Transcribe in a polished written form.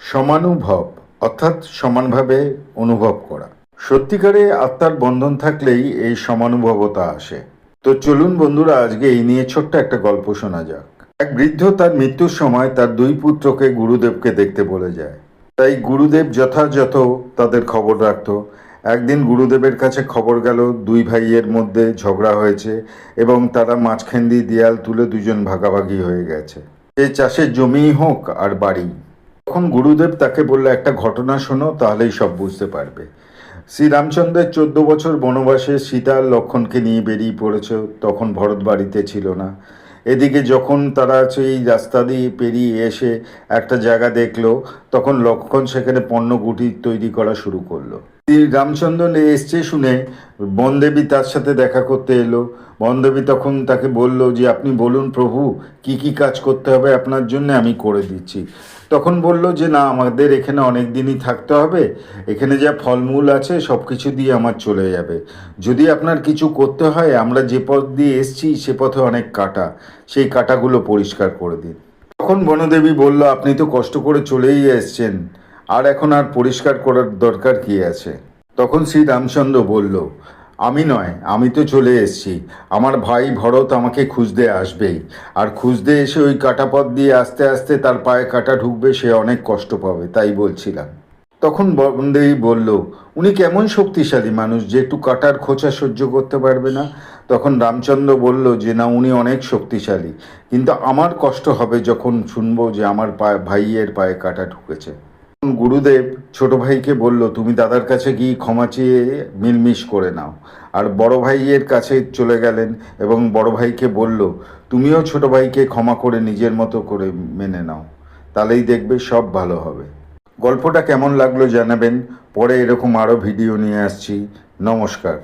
সমানুভব অর্থাৎ সমানভাবে অনুভব করা। সত্যিকারে আত্মার বন্ধন থাকলেই এই সমানুভবতা আসে। তো চলুন বন্ধুরা, আজকে এই নিয়ে ছোট্ট একটা গল্প শোনা যাক। এক বৃদ্ধ তার মৃত্যুর সময় তার দুই পুত্রকে গুরুদেবকে দেখতে বলে যায়। তাই গুরুদেব যথাযথ তাদের খবর রাখত। একদিন গুরুদেবের কাছে খবর গেল দুই ভাইয়ের মধ্যে ঝগড়া হয়েছে এবং তারা মাঝখান দিয়ে দেয়াল তুলে দুজন ভাগাভাগি হয়ে গেছে, সে চাষের জমিই হোক আর বাড়ি। তখন গুরুদেব তাকে বলল, একটা ঘটনা শোনো, তাহলেই সব বুঝতে পারবে। শ্রীরামচন্দ্রের 14 বছর বনবাসে সীতা আর লক্ষ্মণকে নিয়ে বেরিয়ে পড়েছে। তখন ভরত বাড়িতে ছিল না। এদিকে যখন তারা সেই রাস্তা দিয়ে পেরিয়ে এসে একটা জায়গা দেখলো, তখন লক্ষ্মণ সেখানে পণ্য কুটির তৈরি করা শুরু করলো। শ্রী রামচন্দ্র এসছে শুনে বনদেবী তার সাথে দেখা করতে এলো। বনদেবী তখন তাকে বলল যে, আপনি বলুন প্রভু, কি কি কাজ করতে হবে আপনার জন্য, আমি করে দিচ্ছি। তখন বলল যে, না, আমাদের এখানে অনেক দিনই থাকতে হবে, এখানে যা ফলমূল আছে সব কিছু দিয়ে আমার চলে যাবে। যদি আপনার কিছু করতে হয়, আমরা যে পথ দিয়ে এসছি সে পথে অনেক কাটা, সেই কাটাগুলো পরিষ্কার করে দিন। তখন বনদেবী বলল, আপনি তো কষ্ট করে চলেই এসছেন, আর এখন আর পরিষ্কার করার দরকার কি আছে? তখন শ্রী রামচন্দ্র বলল, আমি নয়, আমি তো চলে এসেছি, আমার ভাই ভরত আমাকে খুঁজতে আসবেই, আর খুঁজতে এসে ওই কাটা পথ দিয়ে আস্তে আস্তে তার পায়ে কাটা ঢুকবে, সে অনেক কষ্ট পাবে, তাই বলছিলাম। তখন বনদেবী বলল, উনি কেমন শক্তিশালী মানুষ যে একটু কাটার খোঁচা সহ্য করতে পারবে না? তখন রামচন্দ্র বলল যে, না, উনি অনেক শক্তিশালী, কিন্তু আমার কষ্ট হবে যখন শুনবো যে আমার ভাইয়ের পায়ে কাটা ঢুকেছে। গুরুদেব ছোট ভাইকে বলল, তুমি দাদার কাছে গিয়ে ক্ষমা চেয়ে মিলমিশ করে নাও। আর বড় ভাইয়ের কাছে চলে গেলেন এবং বড় ভাইকে বলল, তুমিও ছোট ভাইকে ক্ষমা করে নিজের মতো করে মেনে নাও, তাহলেই দেখবে সব ভালো হবে। গল্পটা কেমন লাগলো জানাবেন। পরে এরকম আরও ভিডিও নিয়ে আসছি। নমস্কার।